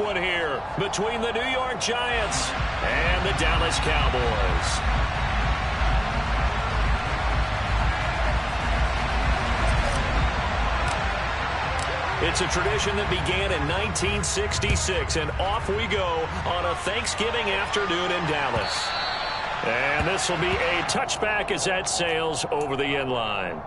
one here between the New York Giants and the Dallas Cowboys. It's a tradition that began in 1966, and off we go on a Thanksgiving afternoon in Dallas. And this will be a touchback as that sails over the end line.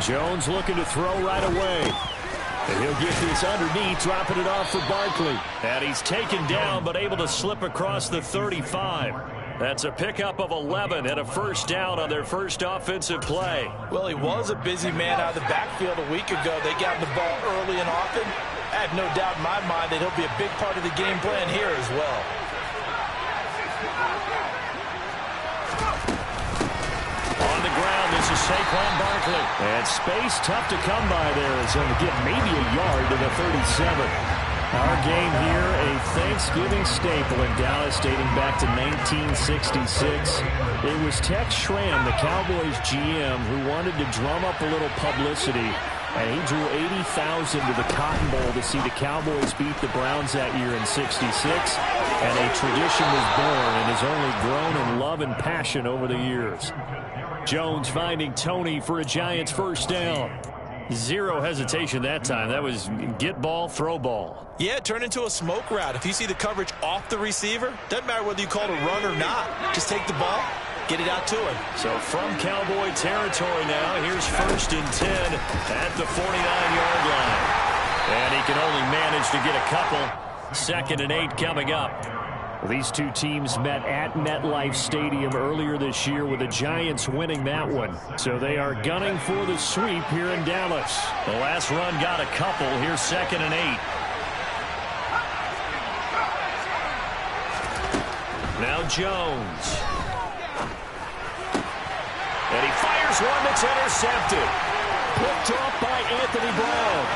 Jones looking to throw right away. And he'll get this underneath, dropping it off for Barkley. And he's taken down, but able to slip across the 35. That's a pickup of 11 and a first down on their first offensive play. Well, he was a busy man out of the backfield a week ago. They got the ball early and often. I have no doubt in my mind that he'll be a big part of the game plan here as well. On the ground, this is Saquon Barkley. And space tough to come by there as he'll get maybe a yard to the 37. Our game here, a Thanksgiving staple in Dallas dating back to 1966. It was Tex Schramm, the Cowboys GM, who wanted to drum up a little publicity. And he drew 80,000 to the Cotton Bowl to see the Cowboys beat the Browns that year in '66. And a tradition was born and has only grown in love and passion over the years. Jones finding Tony for a Giants first down. Zero hesitation that time. That was get ball, throw ball. Yeah, it turned into a smoke route. If you see the coverage off the receiver, doesn't matter whether you call it a run or not. Just take the ball, get it out to him. So from Cowboy territory now, here's 1st and 10 at the 49-yard line. And he can only manage to get a couple. 2nd and 8 coming up. These two teams met at MetLife Stadium earlier this year with the Giants winning that one. So they are gunning for the sweep here in Dallas. The last run got a couple. Here's 2nd and 8. Now Jones. And he fires one that's intercepted. Picked off by Anthony Brown.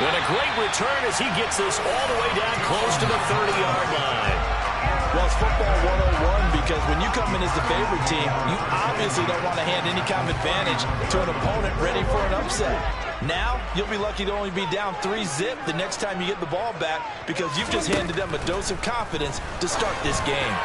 And a great return as he gets this all the way down close to the 30-yard line. Well, it's football 101 because when you come in as the favorite team, you obviously don't want to hand any kind of advantage to an opponent ready for an upset. Now, you'll be lucky to only be down 3-zip the next time you get the ball back because you've just handed them a dose of confidence to start this game.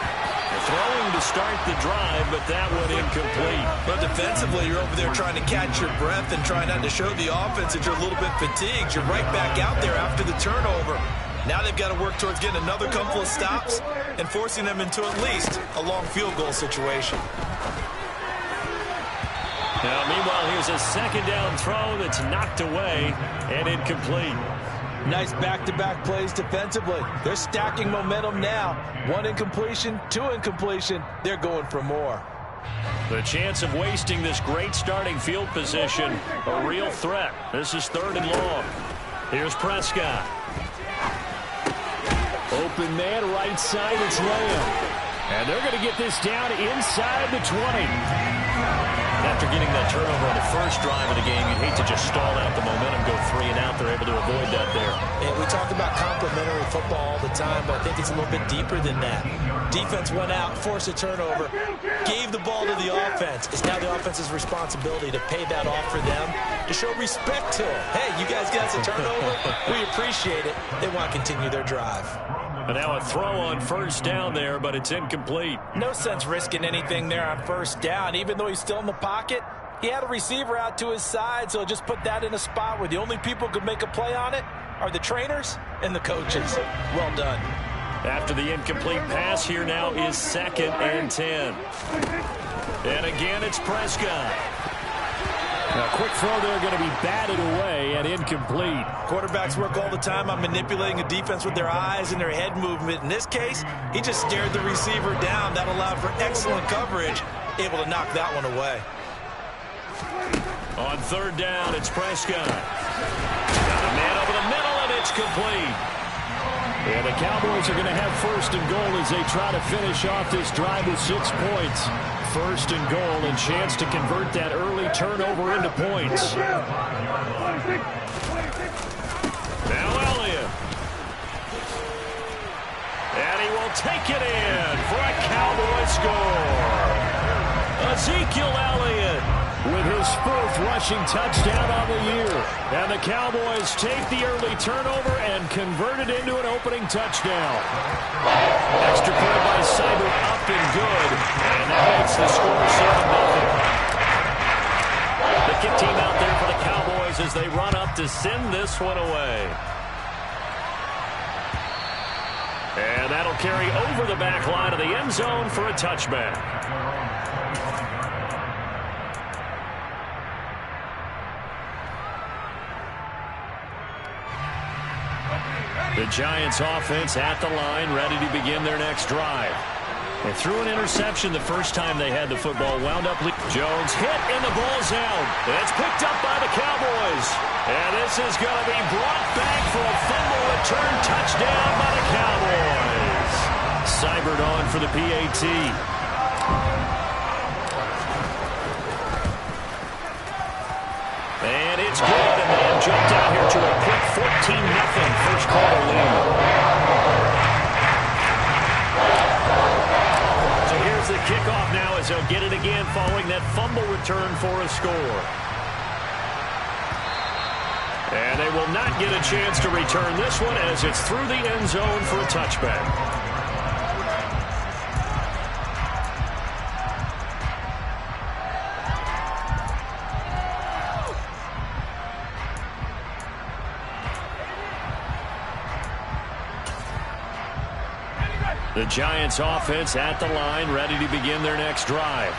Throwing to start the drive, but that one incomplete. But defensively, you're over there trying to catch your breath and trying not to show the offense that you're a little bit fatigued. You're right back out there after the turnover. Now they've got to work towards getting another couple of stops and forcing them into at least a long field goal situation. Now, meanwhile, here's a 2nd down throw that's knocked away and incomplete. Nice back-to-back plays defensively. They're stacking momentum now. 1 incompletion, 2 incompletion. They're going for more. The chance of wasting this great starting field position, a real threat. This is 3rd and long. Here's Prescott. Open man, right side, it's Lamb. And they're going to get this down inside the 20. After getting that turnover on the first drive of the game, you'd hate to just stall out the momentum, go 3 and out. They're able to avoid that there. And we talk about complementary football all the time, but I think it's a little bit deeper than that. Defense went out, forced a turnover, gave the ball to the offense. It's now the offense's responsibility to pay that off for them, to show respect to them. Hey, you guys got us a turnover. We appreciate it. They want to continue their drive. And now a throw on first down there, but it's incomplete. No sense risking anything there on first down. Even though he's still in the pocket, he had a receiver out to his side, so just put that in a spot where the only people who could make a play on it are the trainers and the coaches. Well done. After the incomplete pass, here now is 2nd and 10. And again, it's Prescott. A quick throw there going to be batted away and incomplete. Quarterbacks work all the time on manipulating a defense with their eyes and their head movement. In this case, he just stared the receiver down. That allowed for excellent coverage, able to knock that one away. On 3rd down, it's Prescott. Got a man over the middle, and it's complete. And the Cowboys are going to have first and goal as they try to finish off this drive with 6 points. First and goal and chance to convert that early turnover into points. Now Elliott. And he will take it in for a Cowboy score. Ezekiel Elliott with his 4th rushing touchdown on the year. And the Cowboys take the early turnover and convert it into an opening touchdown. Extra point by Cyber up and good. And that makes the score 7-0. The kick team out there for the Cowboys as they run up to send this one away. And that'll carry over the back line of the end zone for a touchback. The Giants offense at the line, ready to begin their next drive. They threw an interception the first time they had the football. Wound up. Jones hit, and the ball's out. It's picked up by the Cowboys. And this is going to be brought back for a fumble return touchdown by the Cowboys. Cybert on for the PAT. And it's good, and they have jumped out here to a quick 14-0 first quarter lead. So here's the kickoff now as they'll get it again following that fumble return for a score. And they will not get a chance to return this one as it's through the end zone for a touchback. The Giants offense at the line, ready to begin their next drive.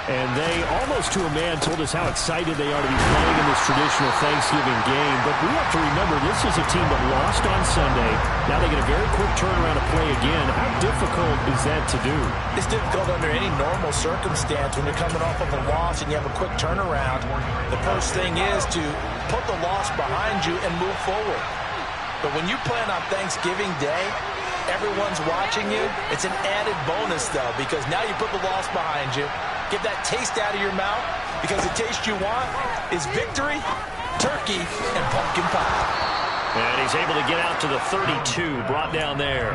And they, almost to a man, told us how excited they are to be playing in this traditional Thanksgiving game. But we have to remember, this is a team that lost on Sunday. Now they get a very quick turnaround to play again. How difficult is that to do? It's difficult under any normal circumstance when you're coming off of a loss and you have a quick turnaround. The first thing is to put the loss behind you and move forward. But when you play on Thanksgiving Day, everyone's watching you. It's an added bonus, though, because now you put the loss behind you. Get that taste out of your mouth, because the taste you want is victory, turkey, and pumpkin pie. And he's able to get out to the 32, brought down there.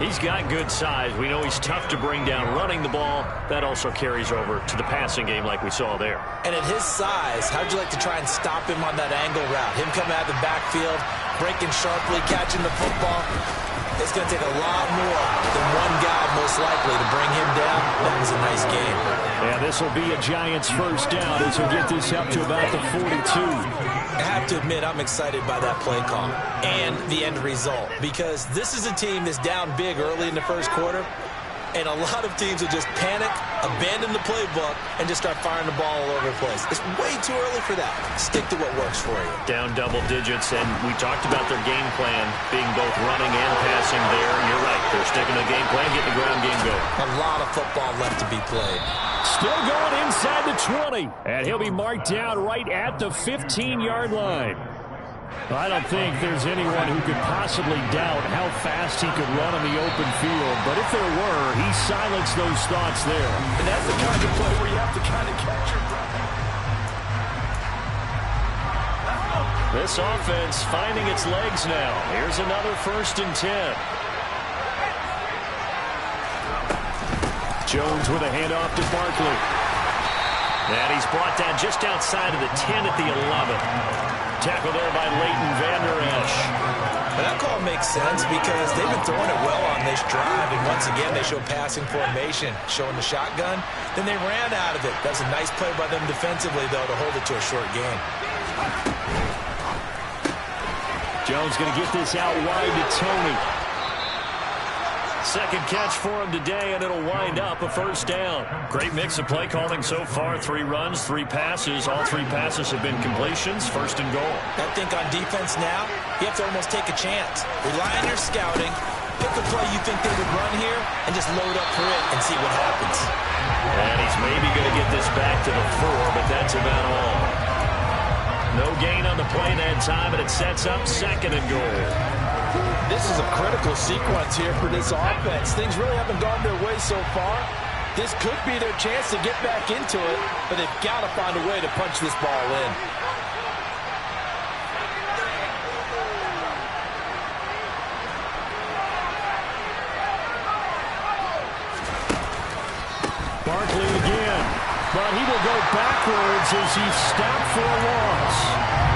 He's got good size. We know he's tough to bring down running the ball. That also carries over to the passing game like we saw there. And at his size, how'd you like to try and stop him on that angle route? Him coming out of the backfield, breaking sharply, catching the football. It's going to take a lot more than one guy, most likely, to bring him down. That was a nice game. Yeah, this will be a Giants first down as we'll get this up to about the 42. I have to admit, I'm excited by that play call and the end result, because this is a team that's down big early in the first quarter, and a lot of teams will just panic, abandon the playbook, and just start firing the ball all over the place. It's way too early for that. Stick to what works for you. Down double digits, and we talked about their game plan being both running and passing there. You're right. They're sticking to the game plan, getting the ground game going. A lot of football left to be played. Still going inside the 20, and he'll be marked down right at the 15-yard line. I don't think there's anyone who could possibly doubt how fast he could run in the open field. But if there were, he silenced those thoughts there. And that's the kind of play where you have to kind of catch your breath. This offense finding its legs now. Here's another 1st and 10. Jones with a handoff to Barkley. And he's brought down just outside of the 10 at the 11. Tackle there by Leighton Vander Esch. Well, that call makes sense because they've been throwing it well on this drive, and once again they show passing formation, showing the shotgun. Then they ran out of it. That's a nice play by them defensively, though, to hold it to a short gain. Jones going to get this out wide to Tony. Second catch for him today, and it'll wind up a first down. Great mix of play calling so far. 3 runs, 3 passes. All 3 passes have been completions. 1st and goal. I think on defense now, you have to almost take a chance. Rely on your scouting. Pick a play you think they would run here, and just load up for it and see what happens. And he's maybe going to get this back to the 4, but that's about all. No gain on the play that time, and it sets up 2nd and goal. This is a critical sequence here for this offense. Things really haven't gone their way so far. This could be their chance to get back into it, but they've got to find a way to punch this ball in. Barkley again, but he will go backwards as he's stopped for a loss.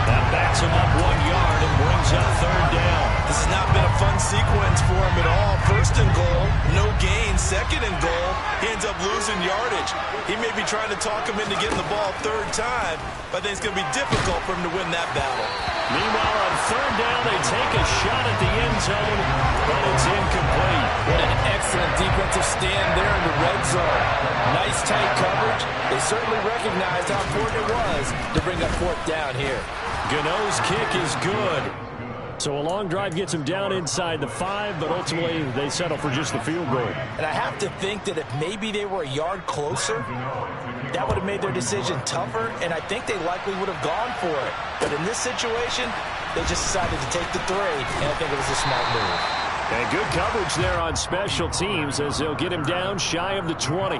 That backs him up 1 yard and brings up third down. This has not been a fun sequence for him at all. First and goal, no gain. Second and goal, he ends up losing yardage. He may be trying to talk him into getting the ball third time, but I think it's going to be difficult for him to win that battle. Meanwhile, on third down, they take a shot at the end zone, but it's incomplete. What an excellent defensive stand there in the red zone. Nice tight coverage. They certainly recognized how important it was to bring up fourth down here. Gano's kick is good. So a long drive gets him down inside the 5, but ultimately they settle for just the field goal. And I have to think that if maybe they were a yard closer, that would have made their decision tougher, and I think they likely would have gone for it. But in this situation, they just decided to take the 3, and I think it was a smart move. And good coverage there on special teams as they'll get him down shy of the 20.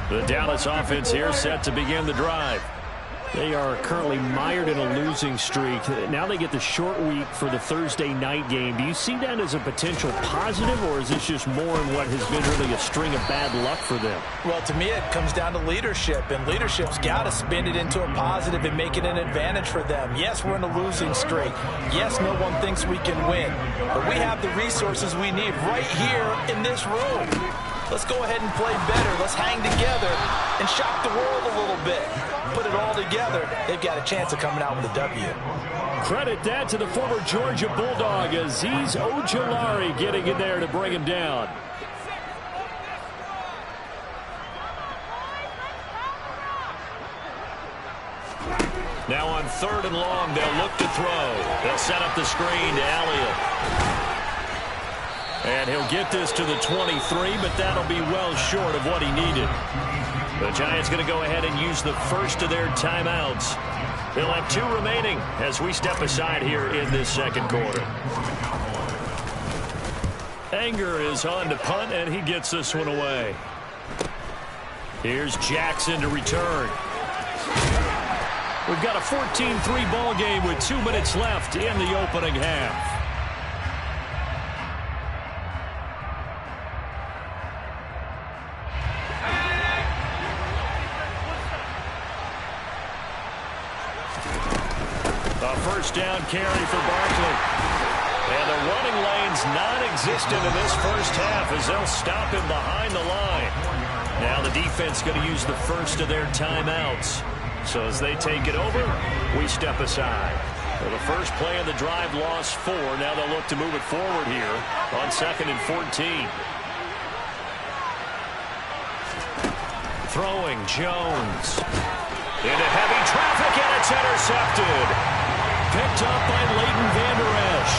The Dallas offense here set to begin the drive. They are currently mired in a losing streak. Now they get the short week for the Thursday night game. Do you see that as a potential positive, or is this just more in what has been really a string of bad luck for them? Well, to me, it comes down to leadership, and leadership's got to spin it into a positive and make it an advantage for them. Yes, we're in a losing streak. Yes, no one thinks we can win, but we have the resources we need right here in this room. Let's go ahead and play better. Let's hang together and shock the world a little bit. Put it all together, they've got a chance of coming out with a W. Credit that to the former Georgia Bulldog, Azeez Ojulari getting in there to bring him down. Now on third and long, they'll look to throw. They'll set up the screen to Elliott. And he'll get this to the 23, but that'll be well short of what he needed. The Giants going to go ahead and use the first of their timeouts. They'll have 2 remaining as we step aside here in this second quarter. Anger is on to punt, and he gets this one away. Here's Jackson to return. We've got a 14-3 ball game with 2 minutes left in the opening half. First down carry for Barkley. And the running lane's non-existent in this first half as they'll stop him behind the line. Now the defense going to use the first of their timeouts. So as they take it over, we step aside. Well, the first play of the drive lost 4. Now they'll look to move it forward here on 2nd and 14. Throwing Jones. Into heavy traffic, and it's intercepted. Picked up by Leighton Vander Esch.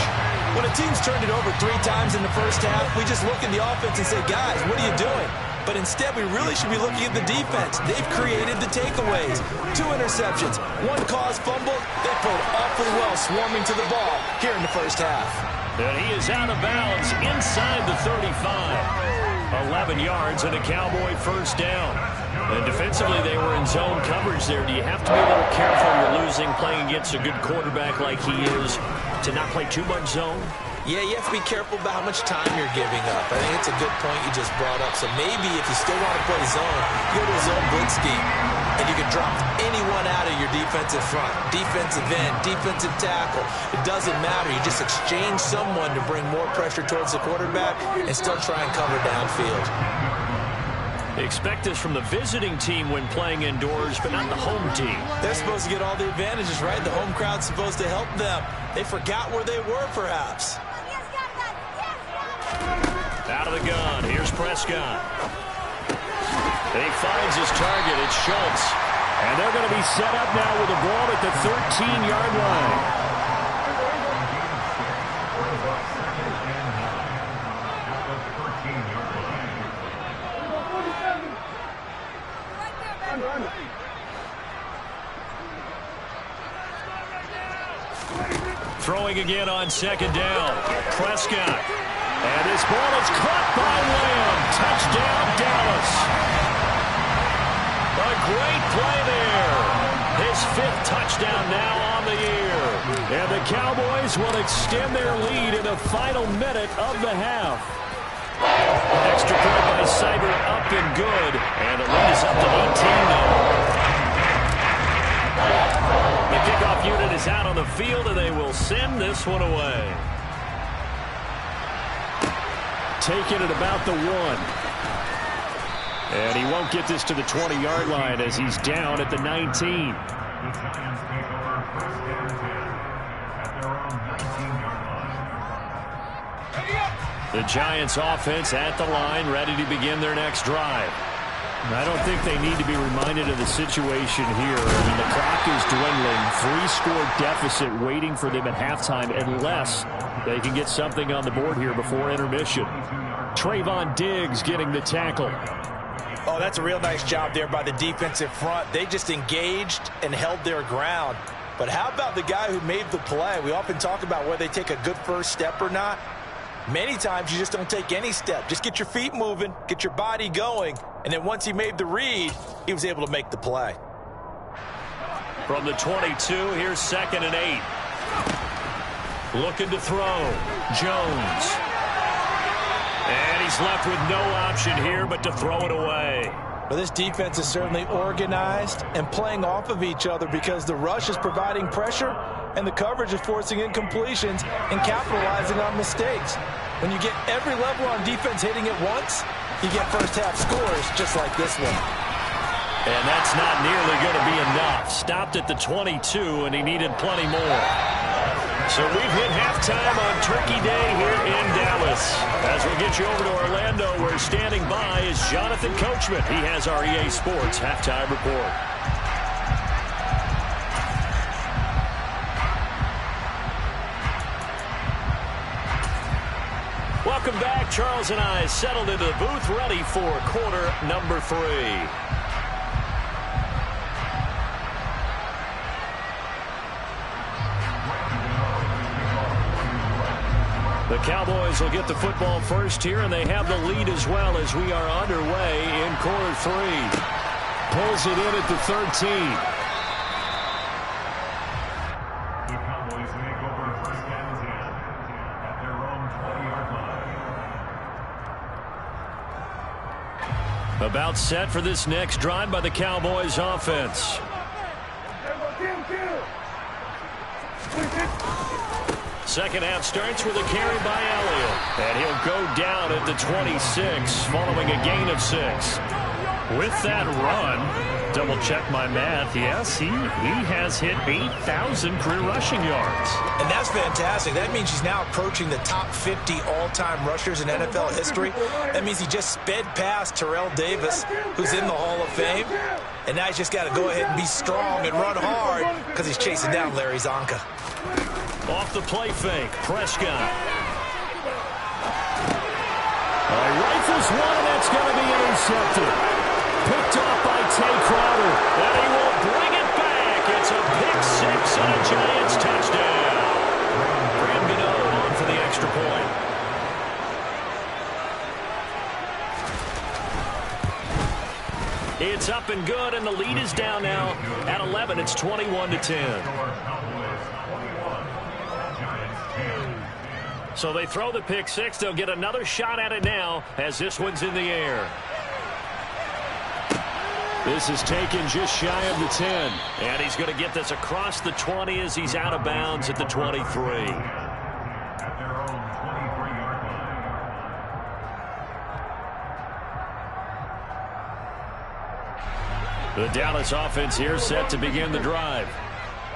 When a team's turned it over 3 times in the first half, we just look at the offense and say, guys, what are you doing? But instead, we really should be looking at the defense. They've created the takeaways. 2 interceptions, 1 caused fumble. They played awfully well swarming to the ball here in the first half. And he is out of bounds inside the 35. 11 yards and a Cowboy first down. And defensively, they were in zone coverage there. Do you have to be a little careful you're losing playing against a good quarterback like he is to not play too much zone? Yeah, you have to be careful about how much time you're giving up. I think it's a good point you just brought up. So maybe if you still want to play zone, you go to a zone blitz scheme, and you can drop anyone out of your defensive front, defensive end, defensive tackle. It doesn't matter. You just exchange someone to bring more pressure towards the quarterback and still try and cover downfield. Expect this from the visiting team when playing indoors, but not the home team. They're supposed to get all the advantages, right? The home crowd's supposed to help them. They forgot where they were, perhaps. Out of the gun, here's Prescott. He finds his target, it's Schultz. And they're going to be set up now with the ball at the 13-yard line. Throwing again on second down. Prescott. And this ball is caught by Lamb. Touchdown, Dallas. A great play there. His 5th touchdown now on the year. And the Cowboys will extend their lead in the final minute of the half. Extra point by Seibert, up and good. And the lead is up to 18 now. The kickoff unit is out on the field, and they will send this one away. Taking it about the 1. And he won't get this to the 20-yard line as he's down at the 19. The Giants offense at the line, ready to begin their next drive. I don't think they need to be reminded of the situation here. I mean, the clock is dwindling. 3-score deficit waiting for them at halftime unless they can get something on the board here before intermission. Trayvon Diggs getting the tackle. Oh, that's a real nice job there by the defensive front. They just engaged and held their ground. But how about the guy who made the play? We often talk about whether they take a good first step or not. Many times you just don't take any step. Just get your feet moving, get your body going, and then once he made the read, he was able to make the play. From the 22, here's 2nd and 8. Looking to throw. Jones. And he's left with no option here but to throw it away. Well, this defense is certainly organized and playing off of each other because the rush is providing pressure and the coverage is forcing incompletions and capitalizing on mistakes. When you get every level on defense hitting it once, you get first-half scores just like this one. And that's not nearly going to be enough. Stopped at the 22, and he needed plenty more. So we've hit halftime on Turkey Day here in Dallas. As we get you over to Orlando, where standing by is Jonathan Coachman. He has our EA Sports halftime report. Welcome back. Charles and I settled into the booth, ready for quarter number 3. The Cowboys will get the football first here, and they have the lead as well as we are underway in quarter 3. Pulls it in at the 13. The Cowboys make over first and 10 at their own 20-yard line. About set for this next drive by the Cowboys offense. Second half starts with a carry by Elliott. And he'll go down at the 26 following a gain of 6. With that run, double check my math, yes, he has hit 8,000 career rushing yards. And that's fantastic. That means he's now approaching the top 50 all-time rushers in NFL history. That means he just sped past Terrell Davis, who's in the Hall of Fame. And now he's just got to go ahead and be strong and run hard because he's chasing down Larry Zonka. Off the play fake, Prescott. Rifles one, and that's going to be intercepted. Picked off by Tay Crowder, and he will bring it back. It's a pick 6 and a Giants touchdown. Graham Gano on for the extra point. It's up and good, and the lead is down now at 11. It's 21-10. So they throw the pick 6. They'll get another shot at it now as this one's in the air. This is taken just shy of the 10. And he's going to get this across the 20 as he's out of bounds at the 23. At their own 23-yard line. The Dallas offense here set to begin the drive.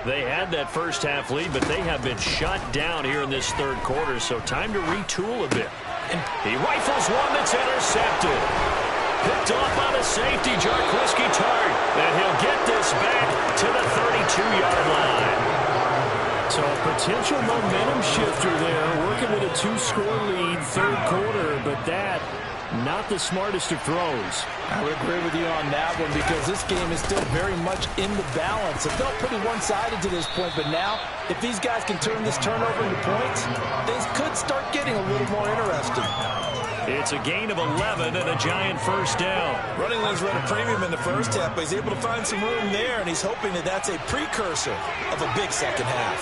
They had that first half lead, but they have been shut down here in this third quarter, so time to retool a bit. And he rifles one that's intercepted. Picked off by the safety, Jarquiski Tart. And he'll get this back to the 32-yard line. So a potential momentum shifter there, working with a 2-score lead, third quarter, but that not the smartest of throws. I would agree with you on that one because this game is still very much in the balance. It felt pretty one-sided to this point, but now if these guys can turn this turnover into points, things could start getting a little more interesting. It's a gain of 11 and a Giant first down. Running lanes were at a premium in the first half, but he's able to find some room there, and he's hoping that that's a precursor of a big second half.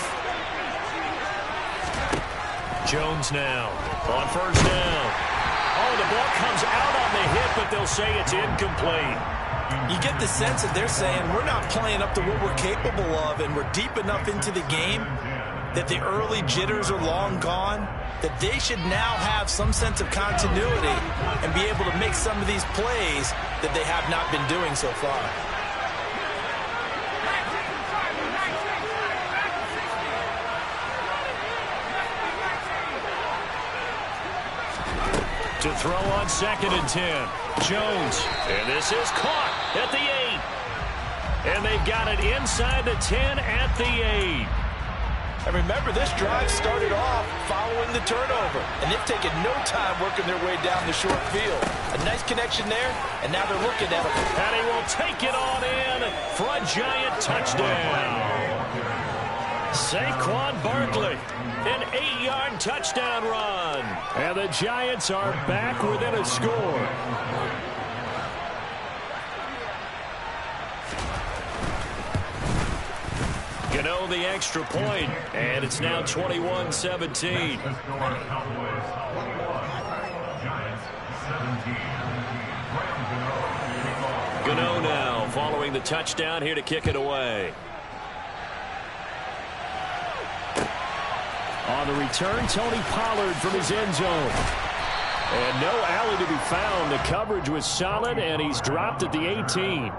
Jones now on first down. Oh, the ball comes out on the hit, but they'll say it's incomplete. You get the sense that they're saying we're not playing up to what we're capable of, and we're deep enough into the game that the early jitters are long gone, that they should now have some sense of continuity and be able to make some of these plays that they have not been doing so far. To throw on 2nd and 10. Jones. And this is caught at the 8. And they've got it inside the 10 at the 8. And remember, this drive started off following the turnover. And they've taken no time working their way down the short field. A nice connection there, and now they're looking at it. And he will take it on in for a Giant touchdown. Saquon Barkley, an 8-yard touchdown run. And the Giants are back within a score. Gano the extra point, and it's now 21-17. Gano now following the touchdown here to kick it away. On the return, Tony Pollard from his end zone. And no alley to be found. The coverage was solid, and he's dropped at the 18. The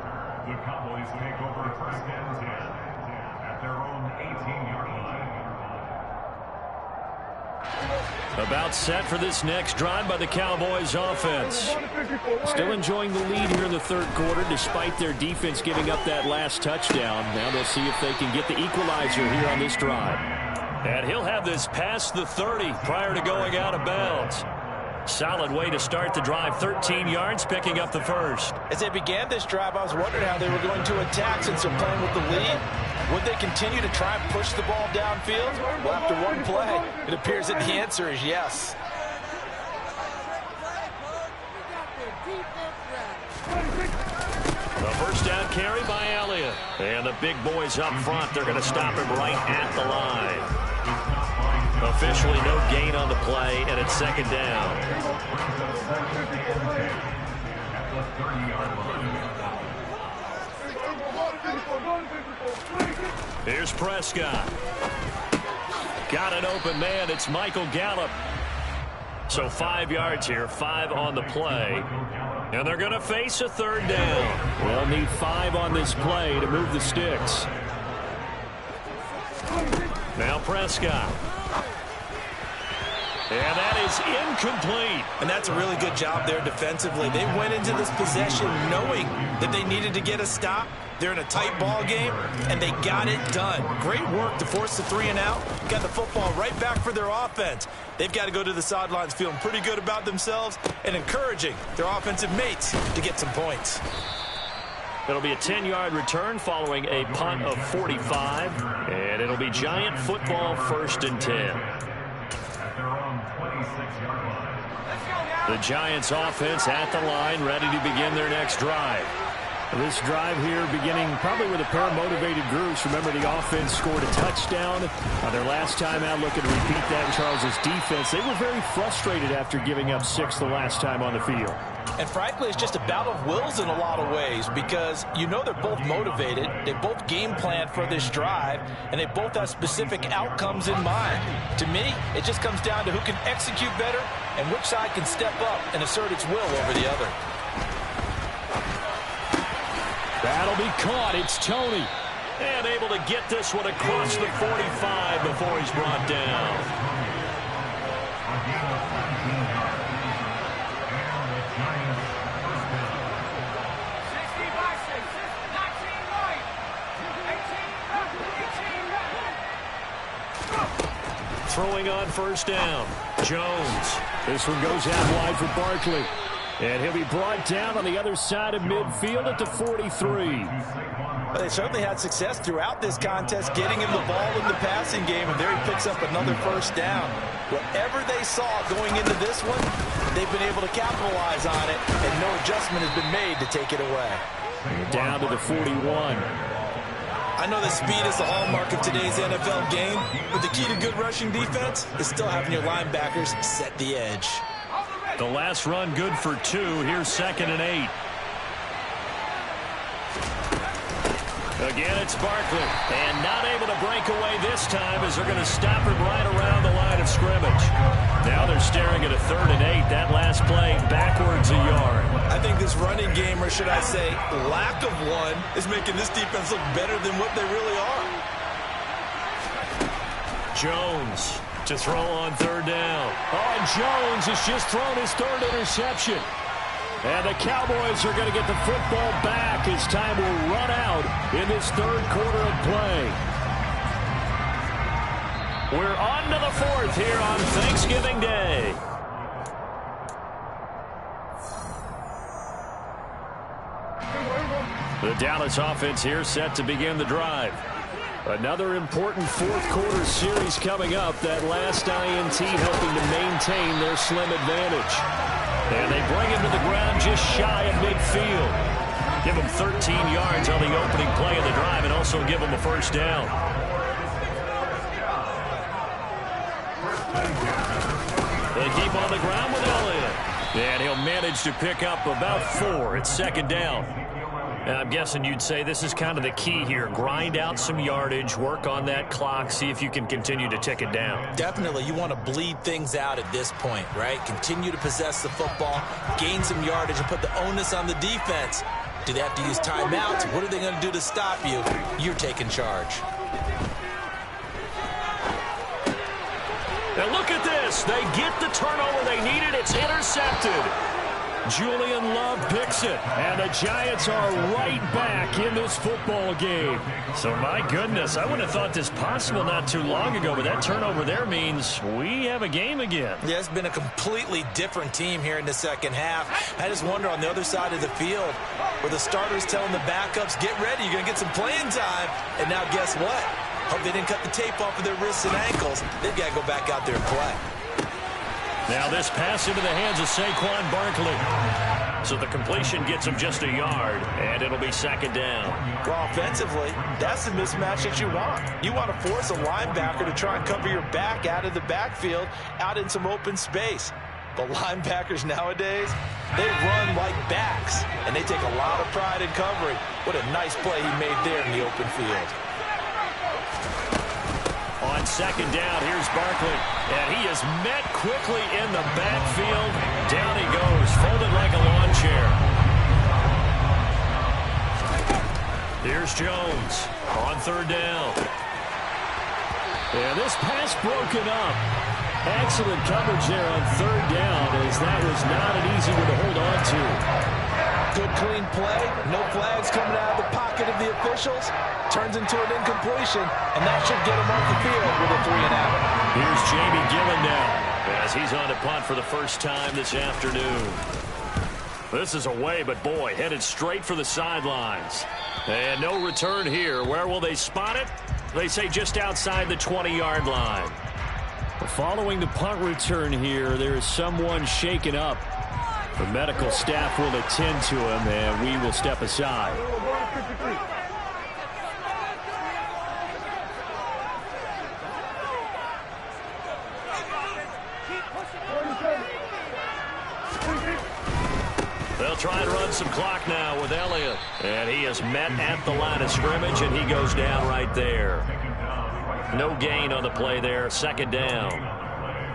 Cowboys take over first and 10 at their own 18-yard line. About set for this next drive by the Cowboys offense. Still enjoying the lead here in the third quarter despite their defense giving up that last touchdown. Now they'll see if they can get the equalizer here on this drive. And he'll have this past the 30 prior to going out of bounds. Solid way to start the drive. 13 yards, picking up the first. As they began this drive, I was wondering how they were going to attack since they're playing with the lead. Would they continue to try and push the ball downfield? Well, after one play, it appears that the answer is yes. The first down carry by Elliott. And the big boys up front, they're going to stop him right at the line. Officially no gain on the play, and it's second down. Here's Prescott. Got an open man. It's Michael Gallup. So 5 yards here, 5 on the play. And they're going to face a third down. They'll need 5 on this play to move the sticks. Now Prescott. And that is incomplete. And that's a really good job there defensively. They went into this possession knowing that they needed to get a stop. They're in a tight ball game, and they got it done. Great work to force the 3 and out. Got the football right back for their offense. They've got to go to the sidelines feeling pretty good about themselves and encouraging their offensive mates to get some points. It'll be a 10-yard return following a punt of 45. And it'll be Giant football, 1st and 10. The Giants offense at the line, ready to begin their next drive. This drive here beginning probably with a pair of motivated groups. Remember, the offense scored a touchdown. Their last time out, looking to repeat that in Charles' defense. They were very frustrated after giving up 6 the last time on the field. And frankly, it's just a battle of wills in a lot of ways because you know they're both motivated. They both game plan for this drive, and they both have specific outcomes in mind. To me, it just comes down to who can execute better and which side can step up and assert its will over the other. That'll be caught. It's Tony. And able to get this one across the 45 before he's brought down. Throwing on first down. Jones. This one goes out wide for Barkley. And he'll be brought down on the other side of midfield at the 43. Well, they certainly had success throughout this contest, getting him the ball in the passing game, and there he picks up another first down. Whatever they saw going into this one, they've been able to capitalize on it, and no adjustment has been made to take it away. Down to the 41. I know that speed is the hallmark of today's NFL game, but the key to good rushing defense is still having your linebackers set the edge. The last run good for 2. Here's 2nd and 8. Again, it's Barkley. And not able to break away this time as they're going to stop him right around the line of scrimmage. Now they're staring at a 3rd and 8. That last play backwards a yard. I think this running game, or should I say lack of one, is making this defense look better than what they really are. Jones to throw on 3rd down. Oh, Jones has just thrown his 3rd interception. And the Cowboys are going to get the football back as time will run out in this 3rd quarter of play. We're on to the 4th here on Thanksgiving Day. The Dallas offense here set to begin the drive. Another important 4th quarter series coming up. That last INT helping to maintain their slim advantage. And they bring him to the ground just shy of midfield. Give him 13 yards on the opening play of the drive and also give him a first down. They keep on the ground with Elliott. And he'll manage to pick up about 4. It's 2nd down. And I'm guessing you'd say this is kind of the key here. Grind out some yardage, work on that clock, see if you can continue to tick it down. Definitely. You want to bleed things out at this point, right? Continue to possess the football, gain some yardage, and put the onus on the defense. Do they have to use timeouts? What are they going to do to stop you? You're taking charge. Now look at this. They get the turnover they needed. It's intercepted. Julian Love picks it, and the Giants are right back in this football game. So, my goodness, I wouldn't have thought this possible not too long ago, but that turnover there means we have a game again. Yeah, it's been a completely different team here in the second half. I just wonder on the other side of the field where the starters telling the backups, get ready, you're going to get some playing time. And now guess what? Hope they didn't cut the tape off of their wrists and ankles. They've got to go back out there and play. Now this pass into the hands of Saquon Barkley. So the completion gets him just a yard, and it'll be 2nd down. Well, offensively, that's the mismatch that you want. You want to force a linebacker to try and cover your back out of the backfield, out in some open space. But linebackers nowadays, they run like backs, and they take a lot of pride in covering. What a nice play he made there in the open field. On 2nd down, here's Barkley. And he is met quickly in the backfield. Down he goes, folded like a lawn chair. Here's Jones on 3rd down. And this pass broken up. Excellent coverage there on 3rd down, as that was not an easy one to hold on to. Good clean play, no flags coming out of the pocket of the officials. Turns into an incompletion, and that should get him off the field with a 3-and-out. Here's Jamie Gillen now, as he's on to punt for the first time this afternoon. This is away, but boy, headed straight for the sidelines. And no return here. Where will they spot it? They say just outside the 20-yard line. Following the punt return here, there is someone shaken up. The medical staff will attend to him, and we will step aside. They'll try and run some clock now with Elliott. And he is met at the line of scrimmage, and he goes down right there. No gain on the play there, 2nd down.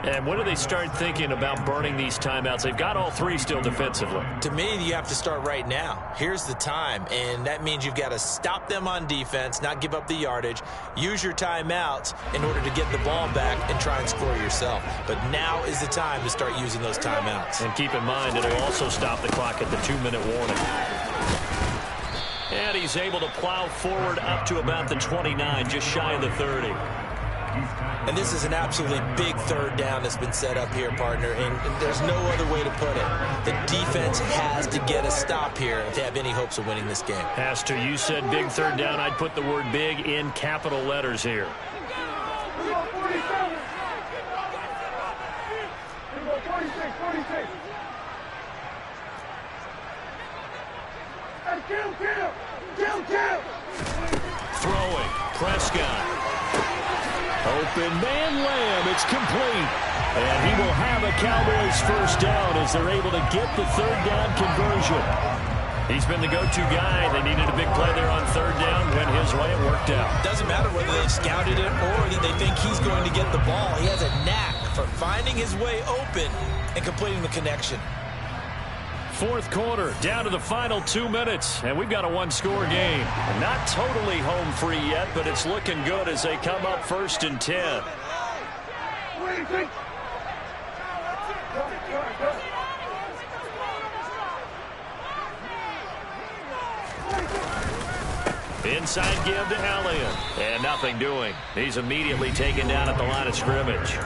And when do they start thinking about burning these timeouts? They've got all 3 still defensively. To me, you have to start right now. Here's the time, and that means you've got to stop them on defense, not give up the yardage, use your timeouts in order to get the ball back and try and score yourself. But now is the time to start using those timeouts. And keep in mind, it'll also stop the clock at the 2-minute warning. And he's able to plow forward up to about the 29, just shy of the 30. And this is an absolutely big third down that's been set up here, partner, and there's no other way to put it. The defense has to get a stop here to have any hopes of winning this game. Has to. You said big third down. I'd put the word big in capital letters here. Throwing. Prescott. Open man Lamb. It's complete. And he will have a Cowboys first down as they're able to get the third down conversion. He's been the go-to guy. They needed a big play there on third down. Went his way. It worked out. Doesn't matter whether they scouted it or that they think he's going to get the ball. He has a knack for finding his way open and completing the connection. Fourth quarter, down to the final 2 minutes, and we've got a one-score game. Not totally home free yet, but it's looking good as they come up 1st and 10. Inside give to Elliott, and nothing doing. He's immediately taken down at the line of scrimmage.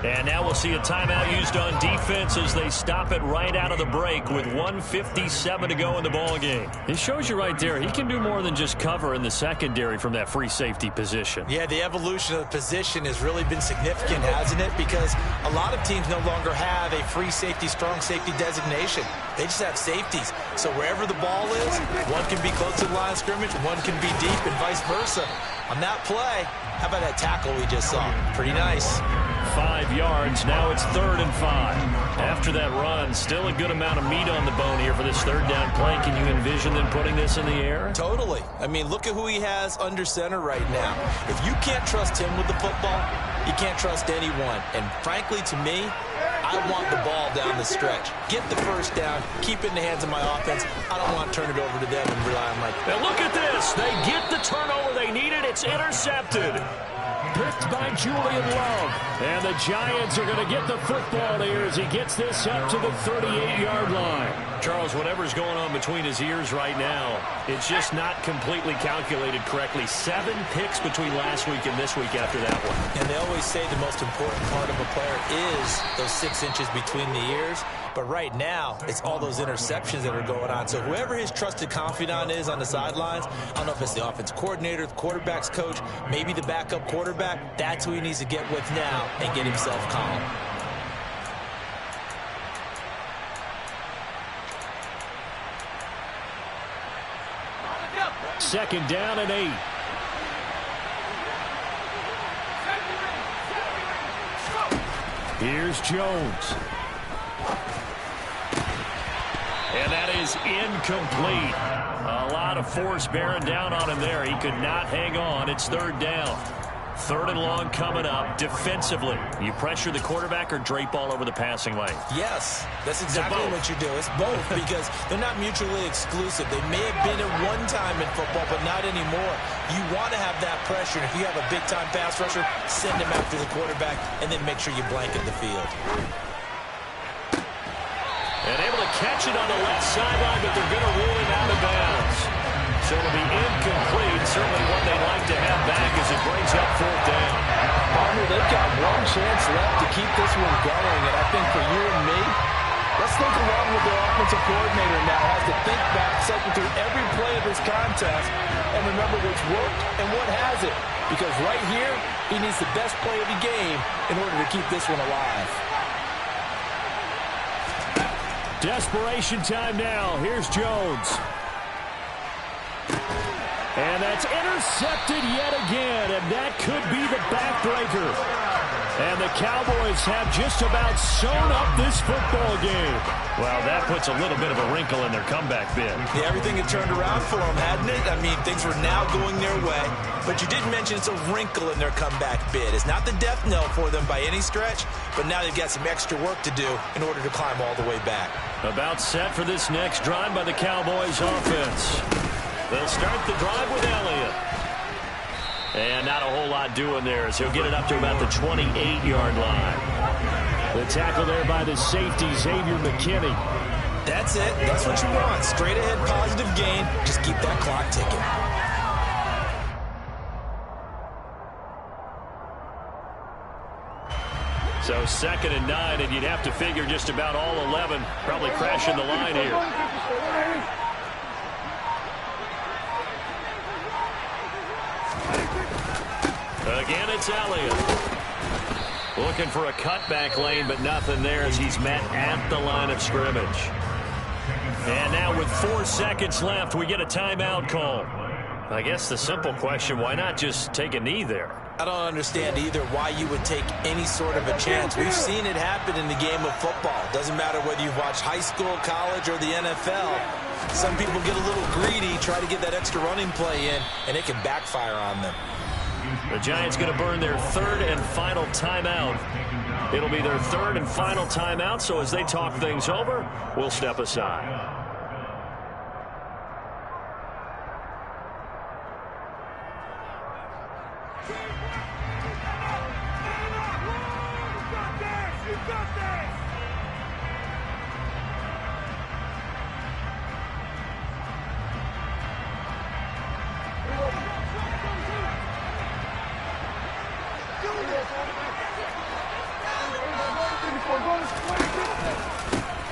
And now we'll see a timeout used on defense as they stop it right out of the break with 1:57 to go in the ball game. It shows you right there, he can do more than just cover in the secondary from that free safety position. Yeah, the evolution of the position has really been significant, hasn't it? Because a lot of teams no longer have a free safety, strong safety designation. They just have safeties. So wherever the ball is, one can be close to the line of scrimmage, one can be deep, and vice versa. On that play, how about that tackle we just saw? Pretty nice. 5 yards. Now it's 3rd and 5. After that run, still a good amount of meat on the bone here for this third down play. Can you envision them putting this in the air? Totally. I mean, look at who he has under center right now. If you can't trust him with the football, you can't trust anyone. And frankly, to me, I want the ball down the stretch. Get the first down, keep it in the hands of my offense. I don't want to turn it over to them and rely on my... Now look at this. They get the turnover they needed. It's intercepted. Picked by Julian Love. And the Giants are going to get the football here as he gets this up to the 38-yard line. Charles, whatever's going on between his ears right now, it's just not completely calculated correctly. 7 picks between last week and this week after that one. And they always say the most important part of a player is those 6 inches between the ears. But right now, it's all those interceptions that are going on. So whoever his trusted confidant is on the sidelines, I don't know if it's the offensive coordinator, the quarterback's coach, maybe the backup quarterback, that's who he needs to get with now and get himself calm. Second down and 8. Here's Jones. And that is incomplete. A lot of force bearing down on him there. He could not hang on. It's 3rd down. 3rd and long coming up. Defensively, you pressure the quarterback or drape all over the passing lane? Yes, that's exactly what you do. It's both because they're not mutually exclusive. They may have been at one time in football, but not anymore. You want to have that pressure. And if you have a big-time pass rusher, send him after the quarterback and then make sure you blanket the field. And able to catch it on the left sideline, but they're going to rule it out of bounds. So it'll be incomplete. Certainly one they'd like to have back as it brings up 4th down. Partner, they've got one chance left to keep this one going. And I think for you and me, let's think along with their offensive coordinator now. Has to think back, cycle through every play of this contest, and remember what's worked and what hasn't. Because right here, he needs the best play of the game in order to keep this one alive. Desperation time now. Here's Jones. And that's intercepted yet again, and that could be the backbreaker. And the Cowboys have just about sewn up this football game. Well, that puts a little bit of a wrinkle in their comeback bid. Yeah, everything had turned around for them, hadn't it? I mean, things were now going their way. But you did mention it's a wrinkle in their comeback bid. It's not the death knell for them by any stretch, but now they've got some extra work to do in order to climb all the way back. About set for this next drive by the Cowboys offense. They'll start the drive with Elliott. And not a whole lot doing there as he'll get it up to about the 28-yard line. The tackle there by the safety, Xavier McKinney. That's it. That's what you want. Straight ahead, positive gain. Just keep that clock ticking. So 2nd and 9, and you'd have to figure just about all 11 probably crashing the line here. Again, it's Elliott. Looking for a cutback lane, but nothing there as he's met at the line of scrimmage. And now with 4 seconds left, we get a timeout call. I guess the simple question, why not just take a knee there? I don't understand either why you would take any sort of a chance. We've seen it happen in the game of football. Doesn't matter whether you've watched high school, college, or the NFL. Some people get a little greedy, try to get that extra running play in, and it can backfire on them. The Giants going to burn their 3rd and final timeout. It'll be their 3rd and final timeout, so as they talk things over, we'll step aside.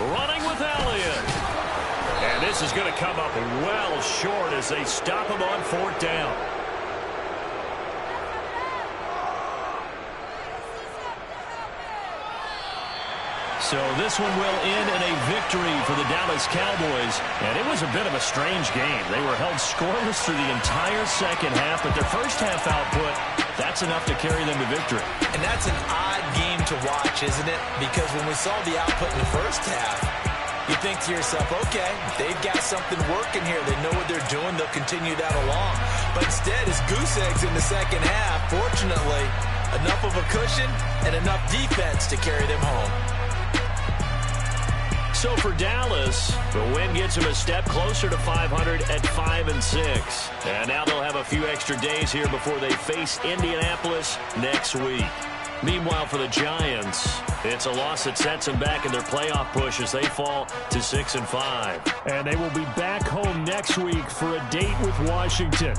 Running with Elliott. And this is going to come up well short as they stop him on 4th down. So this one will end in a victory for the Dallas Cowboys. And it was a bit of a strange game. They were held scoreless through the entire second half, but their first half output, that's enough to carry them to victory. And that's an odd game to watch, isn't it? Because when we saw the output in the first half, you think to yourself, okay, they've got something working here. They know what they're doing. They'll continue that along. But instead, it's goose eggs in the second half. Fortunately, enough of a cushion and enough defense to carry them home. So for Dallas, the win gets them a step closer to 500 at 5-6. And now they'll have a few extra days here before they face Indianapolis next week. Meanwhile, for the Giants, it's a loss that sets them back in their playoff push as they fall to 6-5. And they will be back home next week for a date with Washington.